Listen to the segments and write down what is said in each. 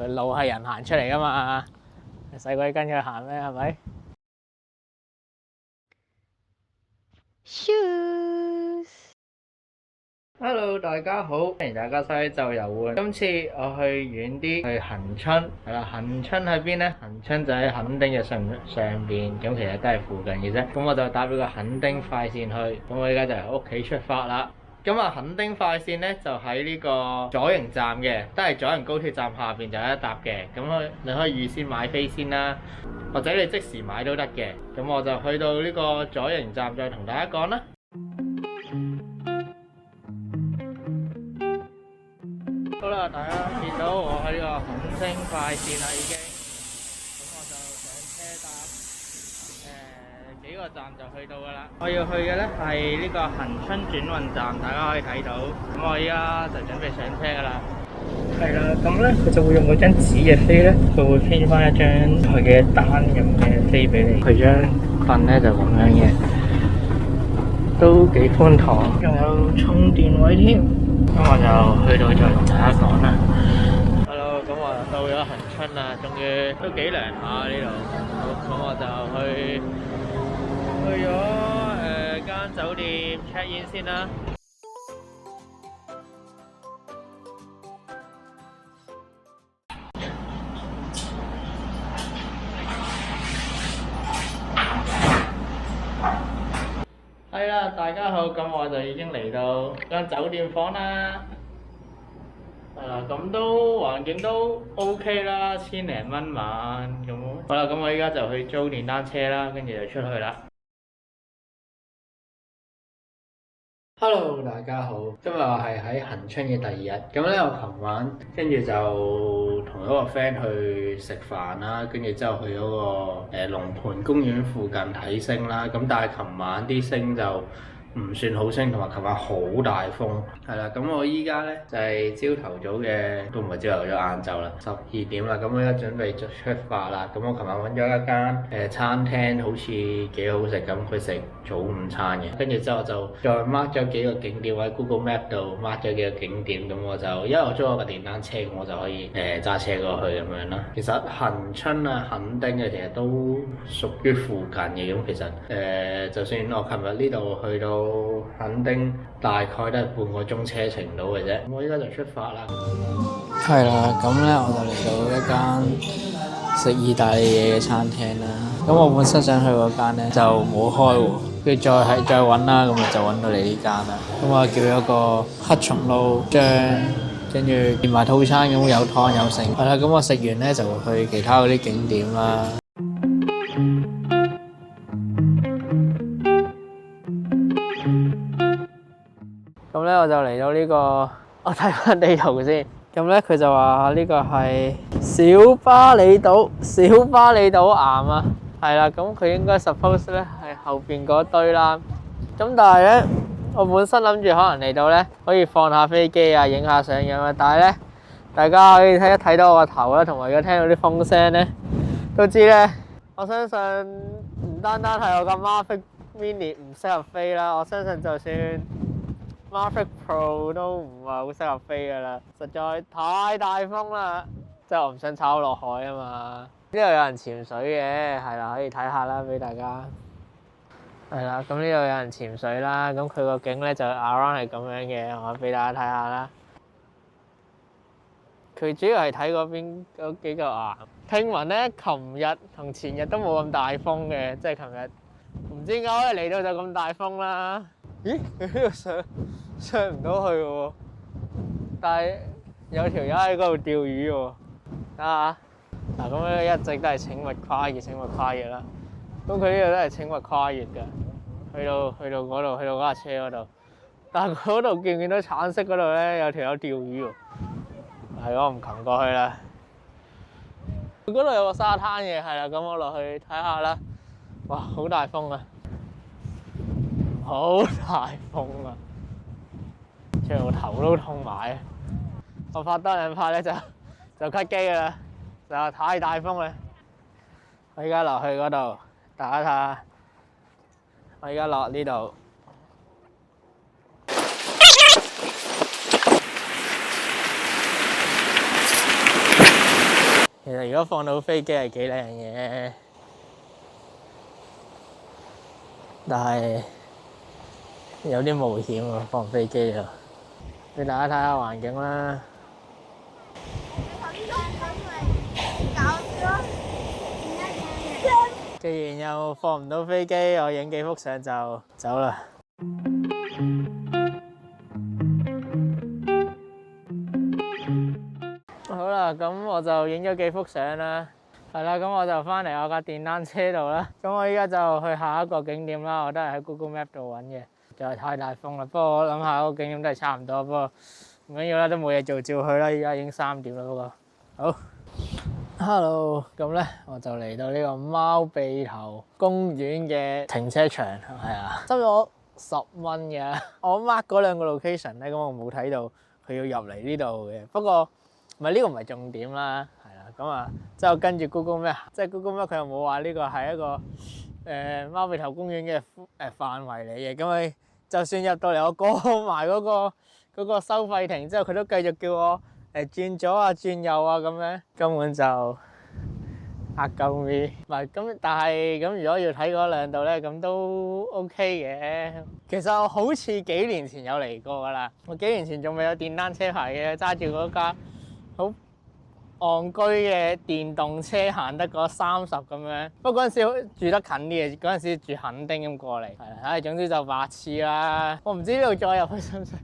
路係人行出嚟噶嘛，使鬼跟佢行咩？係咪？Hello，大家好，歡迎大家收睇就遊玩。今次我去遠啲，去恒春。係啦，恒春喺邊呢？恒春就喺墾丁嘅上邊，咁其實都係附近嘅啫。咁我就搭咗個墾丁快線去。咁我而家就由屋企出發啦。咁啊，墾丁快線呢，就喺呢個左營站嘅，都係左營高鐵站下邊就有一搭嘅。咁你可以預先買飛先啦，或者你即時買都得嘅。咁我就去到呢個左營站再同大家講啦。好啦，大家見到我喺呢個墾丁快線啦，已經，咁我就上車搭幾個站就去到噶啦。我要去嘅呢係呢個恒春轉運站，大家可以睇到。咁我依家就準備上車噶啦。係啦，咁呢佢就會用嗰張紙嘅飛呢，佢會編翻一張佢嘅單咁嘅飛俾你。佢張凳呢就咁樣嘅，都幾寬敞，仲有充電位添。咁我就去到再同大家講啦。Hello，咁我到咗恒春啦，終於都幾涼下呢度。好，咁我就去咗間酒店 check in 先啦。係啦，大家好，咁我就已經嚟到間酒店房啦。咁都環境都 OK 啦，1000零蚊晚咁。好啦，咁我依家就去租電單車啦，跟住就出去啦。Hello， 大家好，今日我係喺恒春嘅第二日。咁咧，我琴晚跟住就同一個 friend 去食飯啦，跟住之後去嗰個龍盤公園附近睇星啦。咁但係琴晚啲星就唔算好星，同埋琴晚好大風。係啦，咁我依家咧就係朝頭早嘅，都唔係朝頭早，晏晝啦，12點啦。咁我而家準備出發啦。咁我琴晚揾咗一間餐廳，好似幾好食咁，佢食早午餐嘅。跟住之後就再 mark 咗幾個景點喺 Google Map 度 mark 咗幾個景點。咁我就因為我租咗個電單車，咁我就可以揸車過去咁樣啦。其實恒春啊、墾丁嘅其實都屬於附近嘅。咁其實就算我琴日呢度去到墾丁，大概都係半個鐘車程到嘅啫。咁我依家就出發啦。係啦，咁咧我就嚟到一間食意大利嘢嘅餐廳啦。咁我本身想去嗰間咧就冇開喎，跟住再揾啦，咁就揾到嚟呢間啦。咁我叫咗個黑松露醬，跟住連埋套餐，咁有湯有剩。係啦，咁我食完咧就去其他嗰啲景點啦。咁咧我就嚟到呢個，我睇翻地圖先。咁咧佢就話呢個係小巴厘島岩啊，係啦。咁佢應該 suppose 咧係後邊嗰堆啦。咁但係咧，我本身諗住可能嚟到咧可以放下飛機啊，影下相咁啊。但係咧，大家可以睇到我個頭啦，同埋如果聽到啲風聲咧，都知咧。我相信唔單單係我個 Mavic Mini 唔適合飛啦，我相信就算Mavic Pro 都唔係好適合飛㗎啦，實在太大風啦，即係我唔想炒落海啊嘛。呢度有人潛水嘅，係啦，可以睇下啦，俾大家。係啦，咁呢度有人潛水啦，咁佢個景咧就 around 係咁樣嘅，我俾大家睇下啦。佢主要係睇嗰邊嗰幾個岩。聽聞咧，琴日同前日都冇咁大風嘅，即係琴日唔知點解嚟到就咁大風啦。咦？佢呢度上唔到去喎，但係有條友喺嗰度釣魚喎。睇下嗱，咁樣一直都係請勿跨越啦。咁佢呢度都係請勿跨越㗎，去到嗰度，去到嗰架車嗰度。但係嗰度見唔見到橙色嗰度咧有條友釣魚喎？係我唔擒過去啦。佢嗰度有個沙灘嘅，係啦，咁我落去睇下啦。哇，好大風啊！好大風啊！全部頭都痛埋。我拍多兩拍咧就cut機㗎啦，實在太大風啦。我而家落去嗰度，大家睇下。我而家落呢度。其實如果放到飛機係幾靚嘅，但係有啲冒險喎，放飛機就俾大家睇下環境啦。既然又放唔到飛機，我影幾幅相就走啦。好啦，咁我就影咗幾幅相啦。係啦，咁我就翻嚟我架電單車度啦。咁我依家就去下一個景點啦。我都係喺 Google Map 度揾嘅，就係太大風啦。不過我諗下個景點都係差唔多，不過唔緊要啦，都冇嘢做，照去啦。依家已經3點啦，不過好。Hello，咁咧我就嚟到呢個貓鼻頭公園嘅停車場，係啊，收咗10蚊嘅。我 mark 嗰2個 location 咧，咁我冇睇到佢要入嚟呢度嘅。不過唔係呢個唔係重點啦，係啦，咁啊，之後跟住 Google Map，即係 Google Map 佢又冇話呢個係一個貓鼻頭公園嘅範圍嚟嘅。咁佢就算入到嚟，我過埋嗰個收費亭之後，佢都繼續叫我轉左啊、轉右啊咁樣，根本就嚇鳩咪。唔係咁，但係咁如果要睇嗰2度咧，咁都 OK 嘅。其實我好似幾年前有嚟過㗎啦，我幾年前仲未有電單車牌嘅，揸住嗰架好戇居嘅電動車行得嗰30咁樣。不過嗰陣時住得近啲嘅，嗰陣時住墾丁咁過嚟。係啦，唉，總之就白痴啦。我唔知呢度再入去使唔使？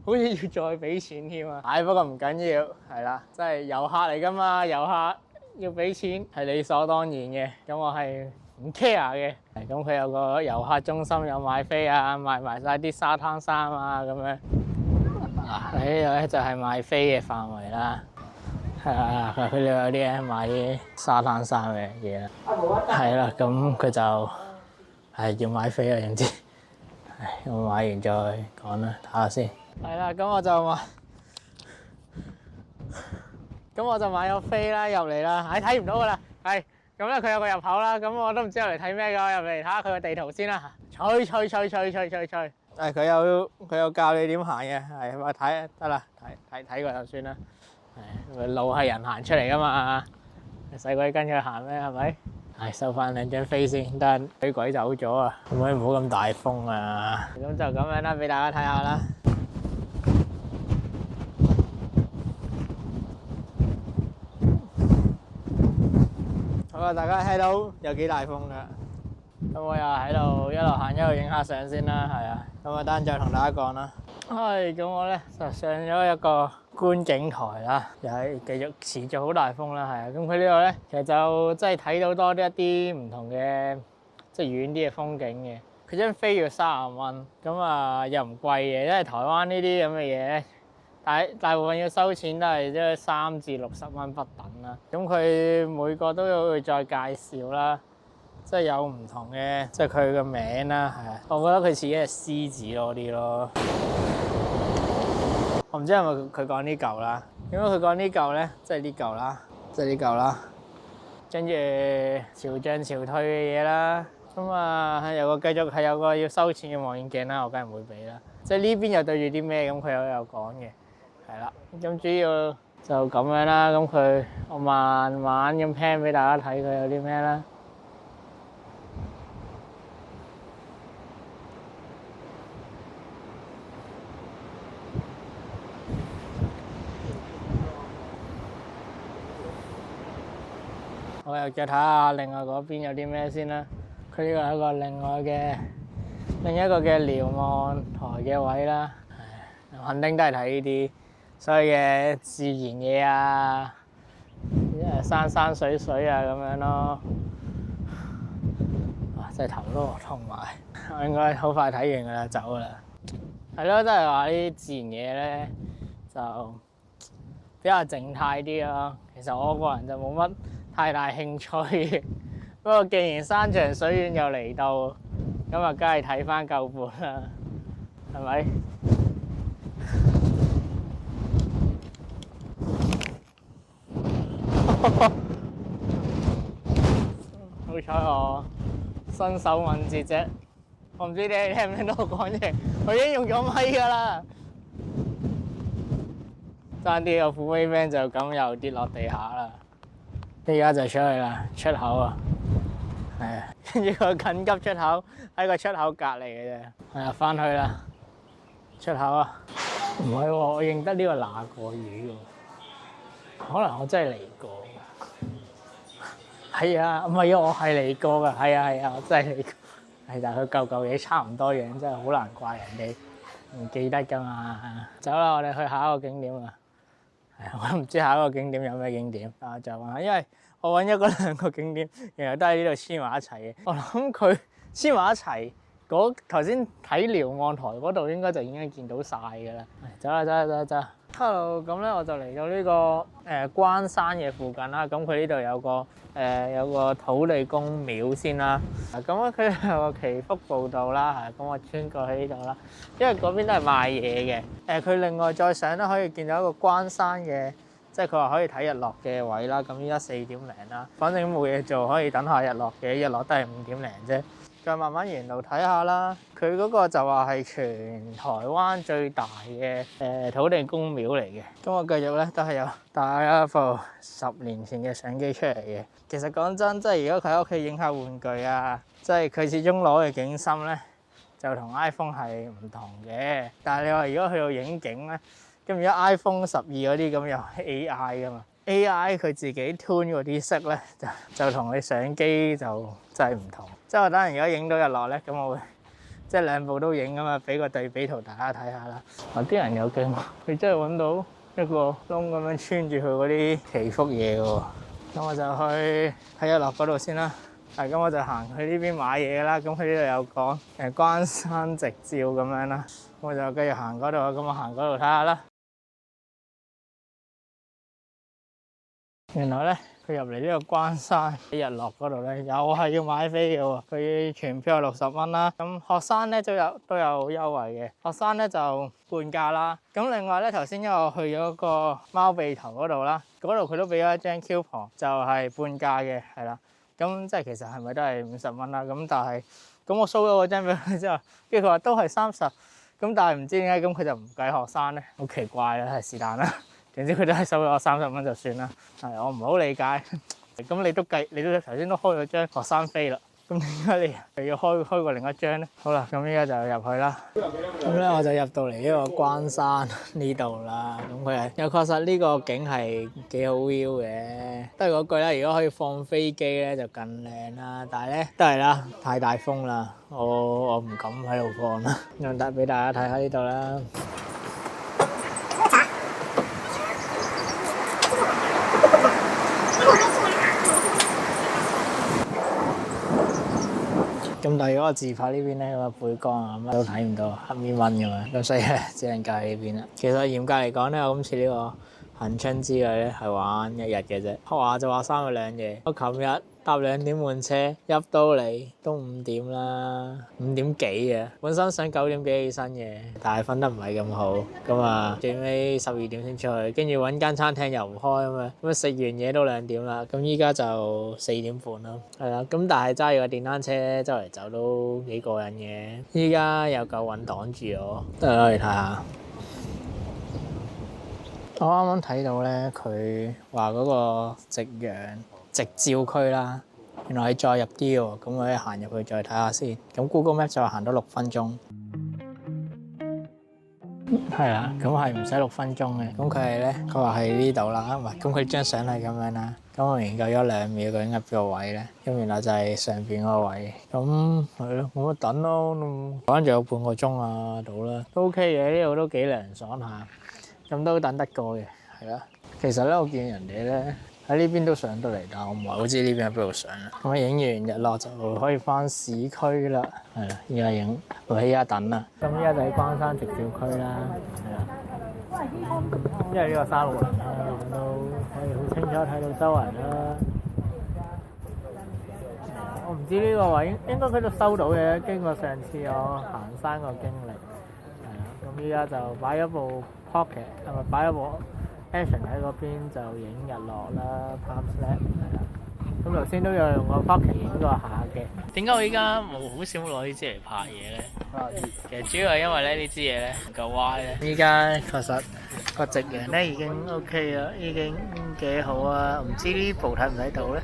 好似要再俾錢添啊！唉，不過唔緊要，係啦，即係遊客嚟㗎嘛，遊客要俾錢係理所當然嘅。咁我係唔 care 嘅。咁佢有個遊客中心，有買飛啊，賣埋晒啲沙灘衫啊咁樣。嗱，呢度咧就係賣飛嘅範圍啦。係啊，佢呢度有啲咧買啲沙灘衫嘅嘢啦。係啦，咁佢就係要買飛啊，總之。我買完再講啦，睇下先。係啦，咁我就買咗飛啦，入嚟啦。唉，睇唔到噶啦。係咁咧，佢有個入口啦。咁我都唔知入嚟睇咩㗎，入嚟睇下佢個地圖先啦。吹。佢有教你點行嘅，係咪睇得啦？睇過就算啦。係路係人行出嚟㗎嘛，使鬼跟佢行咩？係咪？係收翻2張飛先，但俾鬼走咗啊！可唔可以唔好咁大風啊？咁就咁樣啦，俾大家睇下啦。好啊，大家睇到有幾大風㗎？咁我又喺度一路行一路影下相先啦，係啊。咁啊，等陣再同大家講啦。係，咁我咧就上咗一個觀景台啦，又係繼續持續好大風啦，係啊。咁佢呢度咧，其實就真係睇到多啲一啲唔同嘅，即係遠啲嘅風景嘅。佢張飛要30蚊，咁啊又唔貴嘅，因為台灣呢啲咁嘅嘢咧，大部分要收錢都係即係3至60蚊不等啦。咁佢每個都有會再介紹啦，即係有唔同嘅，即係佢個名啦，係啊。我覺得佢似係獅子多啲咯。我唔知係咪佢講呢嚿啦，因為佢講呢嚿咧，即係呢嚿啦，即係呢嚿啦，跟住潮漲潮退嘅嘢啦，咁啊有個繼續係有個要收錢嘅望遠鏡啦，我梗係唔會俾啦。即係呢邊又對住啲咩，咁佢又有講嘅，係啦。咁主要就咁樣啦，咁我慢慢咁 pan 俾大家睇佢有啲咩啦。我又再睇下另外嗰邊有啲咩先啦。佢呢個係一個另一個嘅瞭望台嘅位啦。肯定都係睇呢啲所謂嘅自然嘢啊，山水啊咁樣咯。哇！真係頭都痛埋，我應該好快睇完㗎啦，走㗎啦。係咯，都係話啲自然嘢咧就比較靜態啲咯。其實我個人就冇乜太大興趣，不過既然山長水遠又嚟到，咁啊梗係睇翻夠本啦，係咪？好彩我身手敏捷啫，我唔知你聽唔聽到我講嘢，我已經用咗咪㗎啦，爭啲個副 waveband 就咁又跌落地下啦。依家就出去啦，出口啊，係啊，跟住個緊急出口喺個出口隔離嘅啫，係啊，翻去啦，出口啊，唔係喎，我認得呢個哪個魚喎，可能我真係嚟過，係啊，唔係啊，我係嚟過㗎，係啊，我真係嚟過，係但係佢嚿嘢差唔多樣，真係好難怪人哋唔記得㗎嘛。走啦，我哋去下一個景點啦。我都唔知下一個景點有咩景點，啊就話，因為我揾咗嗰2個景點，原來都喺呢度黐埋一齊嘅。我諗佢黐埋一齊，頭先睇遼岸台嗰度應該就已經見到晒㗎啦。走。Hello， 咁咧我就嚟到呢個關山嘅附近啦。咁佢呢度有個土地公廟先啦。咁佢有個祈福步道啦，咁我穿過去呢度啦。因為嗰邊都係賣嘢嘅。佢另外再上咧可以見到一個關山嘅，即係佢話可以睇日落嘅位啦。咁依家4點零啦，反正冇嘢做，可以等下日落嘅。日落都係5點零啫。再慢慢沿路睇下啦，佢嗰個就話係全台灣最大嘅土地公廟嚟嘅。咁我繼續咧都係有帶一部10年前嘅相機出嚟嘅。其實講真，即係如果佢喺屋企影下玩具啊，即係佢始終攞嘅景深咧，就同 iPhone 係唔同嘅。但係你話如果去到影景咧，咁而家 iPhone 12嗰啲咁有 AI 噶嘛 ，AI 佢自己 tune 嗰啲色咧，就同你相機就真係唔同。即係我等陣而家影到日落咧，咁我會即係2部都影㗎嘛，俾個對比圖大家睇下啦。啲人有驚，佢真係揾到一個窿咁樣穿住佢嗰啲祈福嘢嘅喎。咁我就去喺日落嗰度先啦。咁我就行去呢邊買嘢啦。咁佢呢度有講關山直照咁樣啦。我就繼續行嗰度，咁我行嗰度睇下啦。原來咧，佢入嚟呢個關山日落嗰度咧，又係要買飛嘅喎。佢全票係60蚊啦。咁學生咧都有優惠嘅，學生咧就半價啦。咁另外咧，頭先因為我去咗個貓鼻頭嗰度啦，嗰度佢都俾咗一張 coupon，就係半價嘅，係啦。咁即係其實係咪都係50蚊啦？咁但係咁我 show 咗嗰張俾佢之後，跟住佢話都係30，咁但係唔知點解咁佢就唔計學生咧，好奇怪啦，係是但啦。總之佢都係收咗我30蚊就算啦。係我唔係好理解。咁你都頭先都開咗張學生飛啦。咁點解你又要開過另一張咧？好啦，咁依家就入去啦。咁咧我就入到嚟呢個關山呢度啦。咁佢又確實呢個景係幾好 view 嘅。都係嗰句啦，如果可以放飛機咧就更靚啦。但係咧都係啦，太大風啦，我唔敢喺度放啦。咁俾大家睇下呢度啦。咁但係如果我自拍呢邊咧，咁背光啊乜都睇唔到，黑面蚊咁樣，咁所以咧只能夠喺呢邊啦。其實嚴格嚟講咧，我今次呢個恆春之旅咧係玩1日嘅啫，話就話3日2夜。我琴日搭2點半車入到嚟都5點啦，5點幾啊。本身想9點幾起身嘅，但係瞓得唔係咁好，咁啊最尾12點先出去，跟住揾間餐廳又唔開啊嘛，咁啊食完嘢都2點啦，咁依家就4點半啦，係啦。咁但係揸住個電單車周圍走都幾過癮嘅。依家有嚿雲擋住我，得啦，你睇下。我啱啱睇到咧，佢話嗰個夕陽直照區啦，原來係再入啲喎，咁我可以行入去再睇下先。咁 Google Map 就話行到6分鐘，係啦，咁係唔使6分鐘嘅。咁佢係咧，佢話係呢度啦，唔係，咁佢張相係咁樣啦。咁我研究咗2秒，究竟喺邊個位咧？咁原來就係上邊嗰個位。咁係咯，冇乜等咯，反正仲有半個鐘啊到啦，都 OK 嘅，呢度都幾涼爽下。咁都等得過嘅，係啦。其實咧，我見人哋咧喺呢邊都上到嚟，但係我唔係好知呢邊喺邊度上啦。咁啊，影完日落就可以翻市區啦，係啦。依家影，我依家等啦。咁依家就喺關山直照區啦，係啦。因為呢個360啦，咁都可以好清楚睇到周圍啦。我唔知呢個位應該佢都收到嘅，經過上次我行山個經歷，係啦。咁依家就擺咗部Pocket 係咪擺咗部 Action 喺嗰邊就影日落啦 ，Time Lapse 係啦。咁頭先都有用個 Pocket 影過下嘅。點解我依家好少攞呢支嚟拍嘢咧？其實主要係因為咧呢支嘢咧唔夠歪咧。依家確實個夕陽咧已經 OK 啦，已經幾好啊！唔知呢部睇唔睇到咧？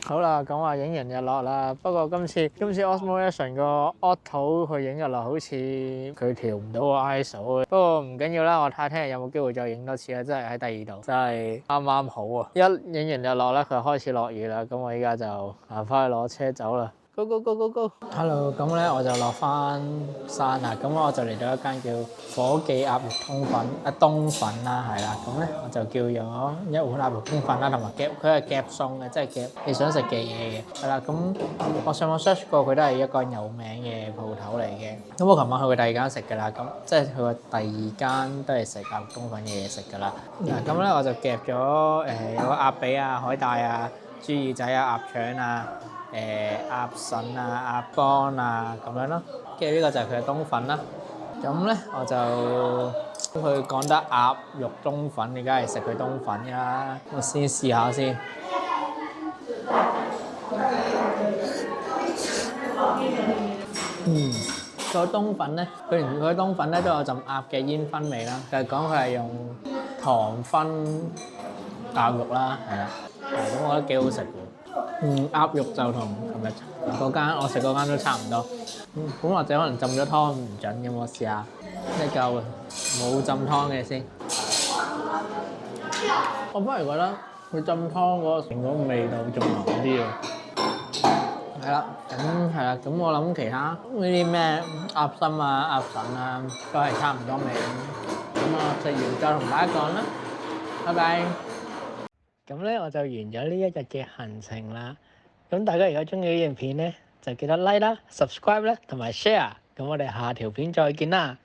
好啦，咁話影完日落啦。不過今次 Osmo Action 個 Auto 去影日落好似佢調唔到個 ISO 嘅。不過唔緊要啦，我睇下聽日有冇機會再影多次啦。真係喺第二度，真係啱啱好啊！一影完日落咧，佢開始落雨啦。咁我依家就行翻去攞車走啦。Go go go go go！Hello，咁咧我就落翻山啦。咁我就嚟到一間叫火記鴨肉通粉冬粉啦，係啦。咁咧我就叫咗一碗鴨肉通粉啦，同埋夾佢係夾餸嘅，即係夾你想食嘅嘢嘅。係啦，咁我上網 search 過，佢都係一個有名嘅鋪頭嚟嘅。咁我琴晚去過第二間食㗎啦，咁即係去過第二間都係食鴨肉通粉嘅嘢食㗎啦。咁咧我就夾咗有個鴨髀啊、海帶啊、豬耳仔啊、鴨腸啊。鴨腎啊、鴨肝啊咁樣咯，跟住呢個就係佢嘅冬粉啦。咁咧我就佢講得鴨肉冬粉，你梗係食佢冬粉㗎啦。我先試下先。個冬粉咧，佢個冬粉咧都有陣鴨嘅煙燻味啦。就係講佢係用糖燻鴨肉啦，係啦，咁我覺得幾好食喎。鴨肉就同琴日嗰間我食嗰間都差唔多。咁或者可能浸咗湯唔準咁，我試下一嚿冇浸湯嘅先。我反而覺得佢浸湯嗰個成個味道仲濃啲喎。係啦，咁我諗其他呢啲咩鴨心啊、鴨腎啊都係差唔多味。咁我食完再同大家講啦，拜拜。咁咧我就完咗呢一日嘅行程啦。咁大家如果中意呢段片咧，就記得 like 啦、subscribe 啦同埋 share。咁我哋下條片再見啦。